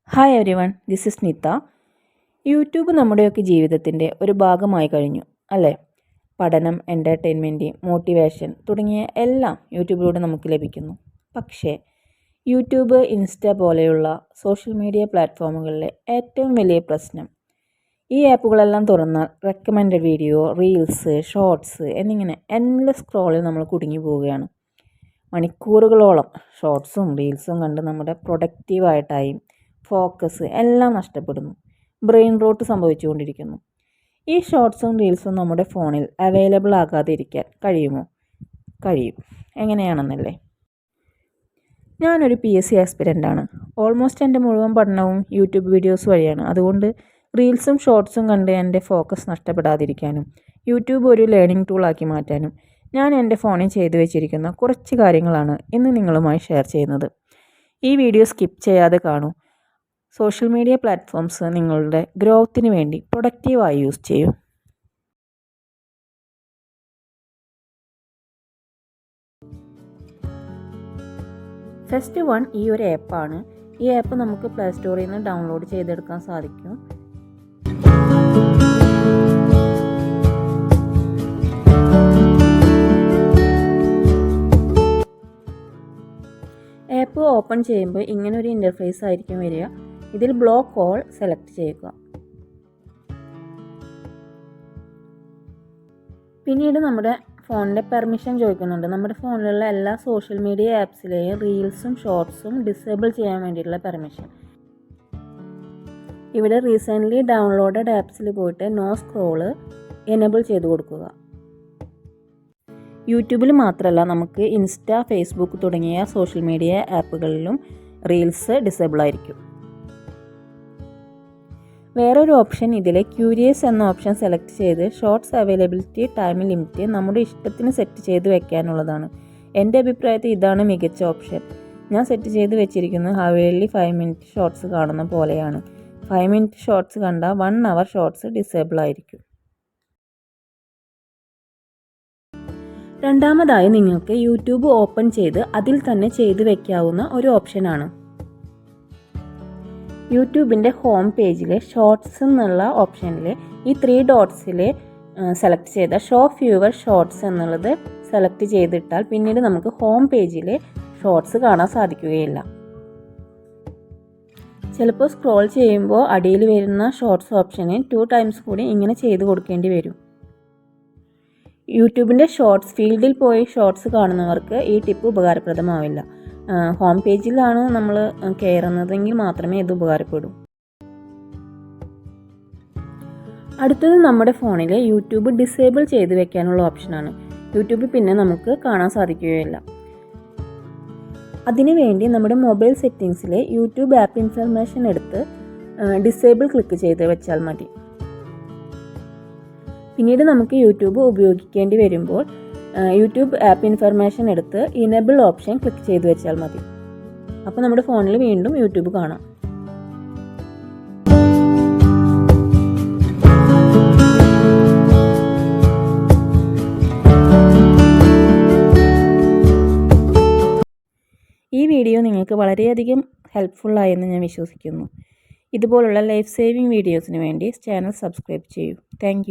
Hi everyone, this is Nitha. YouTube നമ്മുടെയൊക്കെ ജീവിതത്തിൻ്റെ ഒരു ഭാഗമായി കഴിഞ്ഞു അല്ലേ? പഠനം, എൻ്റർടൈൻമെൻറ്റ്, മോട്ടിവേഷൻ തുടങ്ങിയ എല്ലാം യൂട്യൂബിലൂടെ നമുക്ക് ലഭിക്കുന്നു. പക്ഷേ യൂട്യൂബ്, ഇൻസ്റ്റ പോലെയുള്ള സോഷ്യൽ മീഡിയ പ്ലാറ്റ്ഫോമുകളിലെ ഏറ്റവും വലിയ പ്രശ്നം, ഈ ആപ്പുകളെല്ലാം തുറന്നാൽ റെക്കമെൻഡ് വീഡിയോ, റീൽസ്, ഷോർട്സ് എന്നിങ്ങനെ എൻലെസ് സ്ക്രോളിൽ നമ്മൾ കുടുങ്ങി പോവുകയാണ്. മണിക്കൂറുകളോളം ഷോർട്സും റീൽസും കണ്ട് നമ്മുടെ പ്രൊഡക്റ്റീവായ ടൈം, ഫോക്കസ് എല്ലാം നഷ്ടപ്പെടുന്നു. ബ്രെയിൻ റോട്ട് സംഭവിച്ചുകൊണ്ടിരിക്കുന്നു. ഈ ഷോർട്സും റീൽസും നമ്മുടെ ഫോണിൽ അവൈലബിൾ ആകാതെ ഇരിക്കാൻ കഴിയുമോ? കഴിയും. എങ്ങനെയാണെന്നല്ലേ? ഞാനൊരു PSC ആസ്പിരൻ്റാണ്. ഓൾമോസ്റ്റ് എൻ്റെ മുഴുവൻ പഠനവും യൂട്യൂബ് വീഡിയോസ് വഴിയാണ്. അതുകൊണ്ട് റീൽസും ഷോർട്സും കണ്ട് എൻ്റെ ഫോക്കസ് നഷ്ടപ്പെടാതിരിക്കാനും യൂട്യൂബ് ഒരു ലേണിംഗ് ടൂളാക്കി മാറ്റാനും ഞാൻ എൻ്റെ ഫോണിൽ ചെയ്തു വെച്ചിരിക്കുന്ന കുറച്ച് കാര്യങ്ങളാണ് ഇന്ന് നിങ്ങളുമായി ഷെയർ ചെയ്യുന്നത്. ഈ വീഡിയോ സ്കിപ്പ് ചെയ്യാതെ കാണൂ. സോഷ്യൽ മീഡിയ പ്ലാറ്റ്ഫോംസ് നിങ്ങളുടെ ഗ്രോത്തിന് വേണ്ടി പ്രൊഡക്റ്റീവായി യൂസ് ചെയ്യൂ. ഫസ്റ്റ് വൺ ഈ ഒരു ആപ്പാണ്. ഈ ആപ്പ് നമുക്ക് പ്ലേ സ്റ്റോറിൽ നിന്ന് ഡൗൺലോഡ് ചെയ്തെടുക്കാൻ സാധിക്കും. ആപ്പ് ഓപ്പൺ ചെയ്യുമ്പോൾ ഇങ്ങനൊരു ഇൻ്റർഫേസ് ആയിരിക്കും വരിക. ഇതിൽ ബ്ലോക്ക് ഓൾ സെലക്ട് ചെയ്യുക. പിന്നീട് നമ്മുടെ ഫോണിൻ്റെ പെർമിഷൻ ചോദിക്കുന്നുണ്ട്. നമ്മുടെ ഫോണിലുള്ള എല്ലാ സോഷ്യൽ മീഡിയ ആപ്സിലെയും റീൽസും ഷോർട്സും ഡിസേബിൾ ചെയ്യാൻ വേണ്ടിയിട്ടുള്ള പെർമിഷൻ. ഇവിടെ റീസെൻ്റ്ലി ഡൗൺലോഡഡ് ആപ്സിൽ പോയിട്ട് നോ സ്ക്രോള് എനേബിൾ ചെയ്ത് കൊടുക്കുക. യൂട്യൂബിൽ മാത്രമല്ല, നമുക്ക് ഇൻസ്റ്റ, ഫേസ്ബുക്ക് തുടങ്ങിയ സോഷ്യൽ മീഡിയ ആപ്പുകളിലും റീൽസ് ഡിസേബിൾ ആയിരിക്കും. വേറൊരു ഓപ്ഷൻ, ഇതിലെ ക്യൂരിയസ് എന്ന ഓപ്ഷൻ സെലക്ട് ചെയ്ത് ഷോർട്സ് അവൈലബിലിറ്റി ടൈം ലിമിറ്റ് നമ്മുടെ ഇഷ്ടത്തിന് സെറ്റ് ചെയ്ത് വെക്കാനുള്ളതാണ്. എൻ്റെ അഭിപ്രായത്തിൽ ഇതാണ് മികച്ച ഓപ്ഷൻ. ഞാൻ സെറ്റ് ചെയ്ത് വെച്ചിരിക്കുന്നത് ഹവേലി 5 മിനിറ്റ് ഷോർട്സ് കാണുന്ന പോലെയാണ്. 5 മിനിറ്റ് ഷോർട്സ് കണ്ടാൽ 1 അവർ ഷോർട്സ് ഡിസേബിൾ ആയിരിക്കും. രണ്ടാമതായി നിങ്ങൾക്ക് യൂട്യൂബ് ഓപ്പൺ ചെയ്ത് അതിൽ തന്നെ ചെയ്തു വെക്കാവുന്ന ഒരു ഓപ്ഷനാണ്. യൂട്യൂബിൻ്റെ ഹോം പേജിലെ ഷോർട്സ് എന്നുള്ള ഓപ്ഷനിൽ ഈ 3 ഡോട്ട്സിൽ സെലക്ട് ചെയ്ത ഷോ ഫ്യൂവർ ഷോർട്സ് എന്നുള്ളത് സെലക്ട് ചെയ്തിട്ടാൽ പിന്നീട് നമുക്ക് ഹോം പേജിൽ ഷോർട്സ് കാണാൻ സാധിക്കുകയില്ല. ചിലപ്പോൾ സ്ക്രോൾ ചെയ്യുമ്പോൾ അടിയിൽ വരുന്ന ഷോർട്സ് ഓപ്ഷന് 2 ടൈംസ് കൂടി ഇങ്ങനെ ചെയ്ത് കൊടുക്കേണ്ടി വരും. യൂട്യൂബിൻ്റെ ഷോർട്സ് ഫീൽഡിൽ പോയി ഷോർട്സ് കാണുന്നവർക്ക് ഈ ടിപ്പ് ഉപകാരപ്രദമാവില്ല. ഹോം പേജിലാണ് നമ്മൾ കയറുന്നതെങ്കിൽ മാത്രമേ ഇത് ഉപകാരപ്പെടൂ. അടുത്തത് നമ്മുടെ ഫോണിൽ യൂട്യൂബ് ഡിസേബിൾ ചെയ്ത് വെക്കാനുള്ള ഓപ്ഷനാണ്. യൂട്യൂബ് പിന്നെ നമുക്ക് കാണാൻ സാധിക്കുകയില്ല. അതിനുവേണ്ടി നമ്മുടെ മൊബൈൽ സെറ്റിങ്സിൽ യൂട്യൂബ് ആപ്പ് ഇൻഫർമേഷൻ എടുത്ത് ഡിസേബിൾ ക്ലിക്ക് ചെയ്ത് വെച്ചാൽ മതി. പിന്നീട് നമുക്ക് യൂട്യൂബ് ഉപയോഗിക്കേണ്ടി വരുമ്പോൾ യൂട്യൂബ് ആപ്പ് ഇൻഫർമേഷൻ എടുത്ത് ഇനേബിൾ ഓപ്ഷൻ ക്ലിക്ക് ചെയ്ത് വെച്ചാൽ മതി. അപ്പോൾ നമ്മുടെ ഫോണിൽ വീണ്ടും യൂട്യൂബ് കാണാം. ഈ വീഡിയോ നിങ്ങൾക്ക് വളരെയധികം ഹെൽപ്ഫുള്ളായെന്ന് ഞാൻ വിശ്വസിക്കുന്നു. ഇതുപോലുള്ള ലൈഫ് സേവിങ് വീഡിയോസിന് വേണ്ടി ചാനൽ സബ്സ്ക്രൈബ് ചെയ്യൂ. താങ്ക്